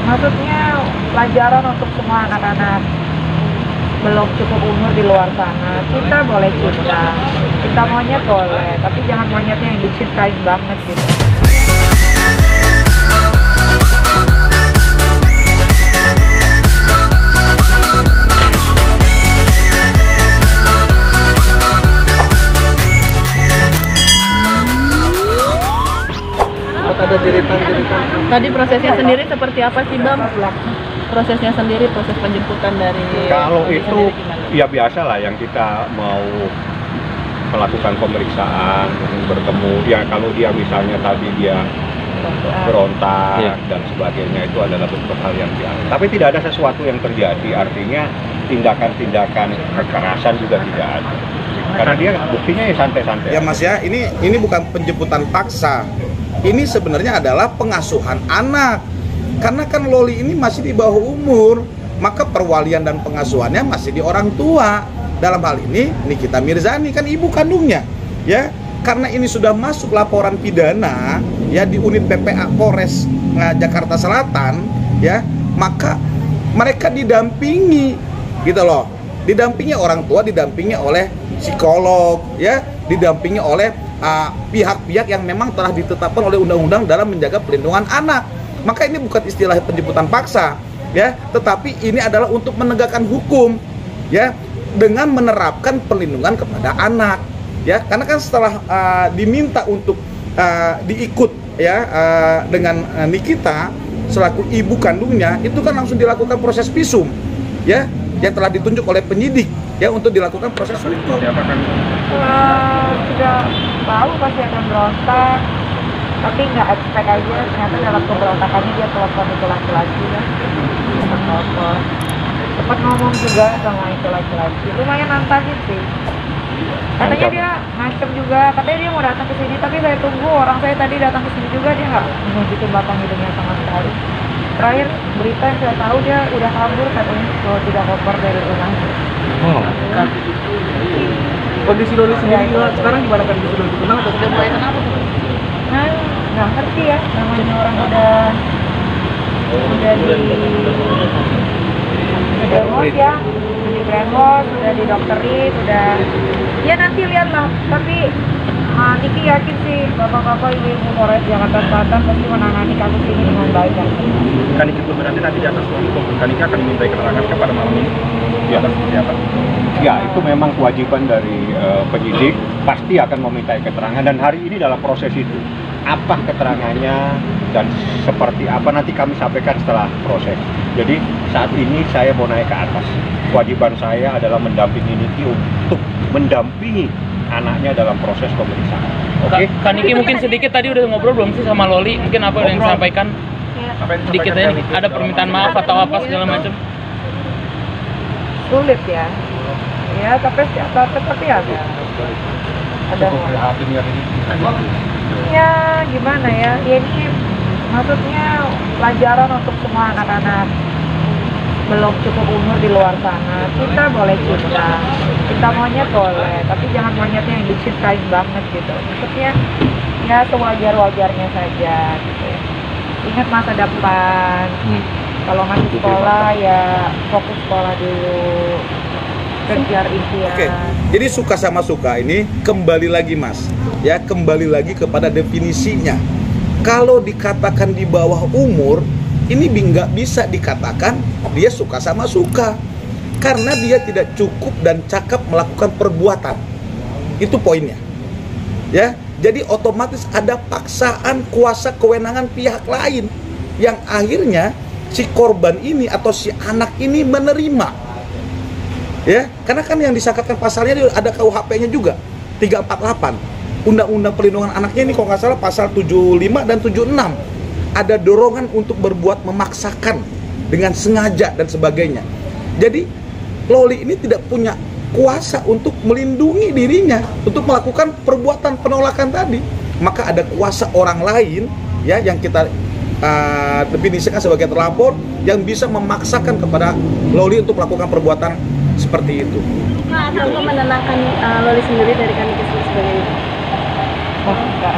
Maksudnya pelajaran untuk semua anak-anak belum cukup umur di luar sana. Kita boleh cinta monyet boleh, tapi jangan monyetnya yang dicintain banget gitu. Ada jeritan-jeritan. Tadi prosesnya sendiri seperti apa sih, Bang? Prosesnya sendiri, proses penjemputan dari... Kalau itu ya biasa lah yang kita mau melakukan pemeriksaan, bertemu, ya kalau dia misalnya tadi dia berontak dan sebagainya, itu adalah bentuk hal yang biasa. Tapi tidak ada sesuatu yang terjadi, artinya tindakan-tindakan kekerasan juga tidak ada. Karena dia buktinya ya santai-santai. Ya Mas ya, ini bukan penjemputan paksa. Ini sebenarnya adalah pengasuhan anak. Karena kan Loli ini masih di bawah umur, maka perwalian dan pengasuhannya masih di orang tua. Dalam hal ini Nikita Mirzani kan ibu kandungnya, ya. Karena ini sudah masuk laporan pidana ya di unit PPA Polres Jakarta Selatan, ya, maka mereka didampingi gitu loh. Didampingi orang tua, didampingi oleh psikolog, ya, didampingi oleh pihak-pihak yang memang telah ditetapkan oleh undang-undang dalam menjaga perlindungan anak. Maka ini bukan istilah penjemputan paksa, ya, tetapi ini adalah untuk menegakkan hukum, ya, dengan menerapkan perlindungan kepada anak, ya. Karena kan setelah diminta untuk diikut, ya, dengan Nikita selaku ibu kandungnya, itu kan langsung dilakukan proses visum, ya, yang telah ditunjuk oleh penyidik, ya, untuk dilakukan proses hukum. Sudah tahu pasti akan berontak, tapi nggak expect aja ternyata dalam pemberontakannya dia telepon itu laki-laki kan, telepon, sempat ngomong juga sama itu laki-laki, lumayan nantangin sih. Katanya dia ngancem juga, katanya dia mau datang ke sini, tapi saya tunggu, orang saya tadi datang ke sini juga, dia nggak menunjukin batang hidungnya sama sekali. Terakhir berita yang saya tahu dia udah kabur katanya, kalau tidak koper dari rumahnya. Kondisi Loli sendiri sekarang gimana kan? Kondisi Loli kenapa? Udah mulai kenapa? Nah, nggak ngerti ya, namanya orang udah di brainwash, udah didokterin, udah, ya nanti lihatlah. Tapi Niki yakin sih bapak-bapak ibu-ibu Polres Jakarta Selatan pasti menangani kasus ini dengan baik kan. Kaniki itu berarti nanti di atas hukum, Kaniki akan diminta keterangan kepada malam ini. Ya, seperti apa? Ya, itu memang kewajiban dari penyidik, pasti akan meminta keterangan, dan hari ini dalam proses itu. Apa keterangannya dan seperti apa nanti kami sampaikan setelah proses. Jadi saat ini saya mau naik ke atas. Kewajiban saya adalah mendampingi Niki untuk mendampingi anaknya dalam proses pemeriksaan. Oke? Kak Niki mungkin sedikit tadi udah ngobrol belum sih sama Loli? Mungkin apa yang disampaikan? Sedikit aja, ada permintaan maaf atau apa segala macam? Sulit ya. Ya, tapi ada ya gimana ya, ini maksudnya pelajaran untuk semua anak-anak belum cukup umur di luar sana. Kita boleh cinta monyet boleh, tapi jangan monyetnya yang dicintain banget gitu. Maksudnya ya sewajar-wajarnya saja gitu ya. Ingat masa depan, kalau masih sekolah ya fokus sekolah dulu, kejar impian. Oke, jadi suka sama suka ini kembali lagi Mas, ya, kembali lagi kepada definisinya. Kalau dikatakan di bawah umur, ini nggak bisa dikatakan dia suka sama suka, karena dia tidak cukup dan cakap melakukan perbuatan. Itu poinnya, ya. Jadi otomatis ada paksaan kuasa kewenangan pihak lain yang akhirnya si korban ini atau si anak ini menerima. Ya, karena kan yang disangkakan pasalnya ada KUHP-nya juga 348. Undang-Undang Perlindungan Anaknya ini kalau nggak salah pasal 75 dan 76. Ada dorongan untuk berbuat memaksakan dengan sengaja dan sebagainya. Jadi Loli ini tidak punya kuasa untuk melindungi dirinya untuk melakukan perbuatan penolakan tadi. Maka ada kuasa orang lain, ya, yang kita definisikan sebagai terlapor, yang bisa memaksakan kepada Loli untuk melakukan perbuatan seperti itu. Nah, gitu. Untuk menenangkan Loli sendiri dari Kaniki sebagai ibu. Oh, enggak.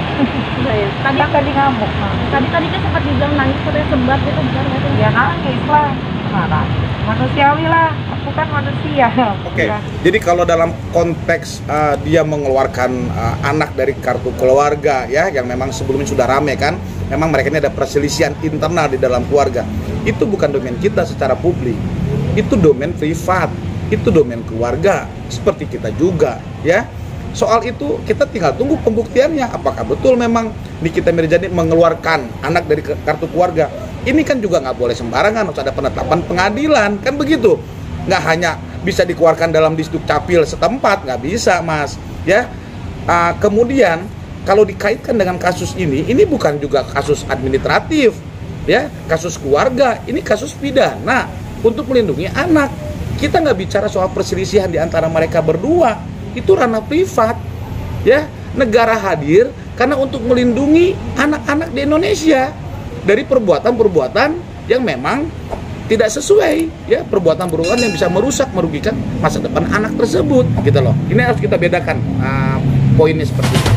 Tadi Tadi ngamuk. tadi kan sempat dibilang nangis katanya sebat itu benar nggak sih? Ya nangis lah. Mana? Manusiawi lah. Aku kan manusia. Oke, Bukan. jadi kalau dalam konteks dia mengeluarkan anak dari kartu keluarga ya, yang memang sebelumnya sudah rame kan, memang mereka ini ada perselisihan internal di dalam keluarga. Itu bukan domain kita secara publik, itu domain privat, itu domain keluarga, seperti kita juga ya. Soal itu kita tinggal tunggu pembuktiannya, apakah betul memang Nikita Mirzani mengeluarkan anak dari kartu keluarga. Ini kan juga nggak boleh sembarangan, harus ada penetapan pengadilan, kan begitu. Nggak hanya bisa dikeluarkan dalam Disduk Capil setempat, nggak bisa mas ya. Kemudian kalau dikaitkan dengan kasus ini bukan juga kasus administratif ya, kasus keluarga, ini kasus pidana untuk melindungi anak. Kita nggak bicara soal perselisihan di antara mereka berdua, itu ranah privat ya. Negara hadir karena untuk melindungi anak-anak di Indonesia dari perbuatan-perbuatan yang memang tidak sesuai ya, perbuatan-perbuatan yang bisa merusak, merugikan masa depan anak tersebut gitu loh. Ini harus kita bedakan poinnya seperti itu.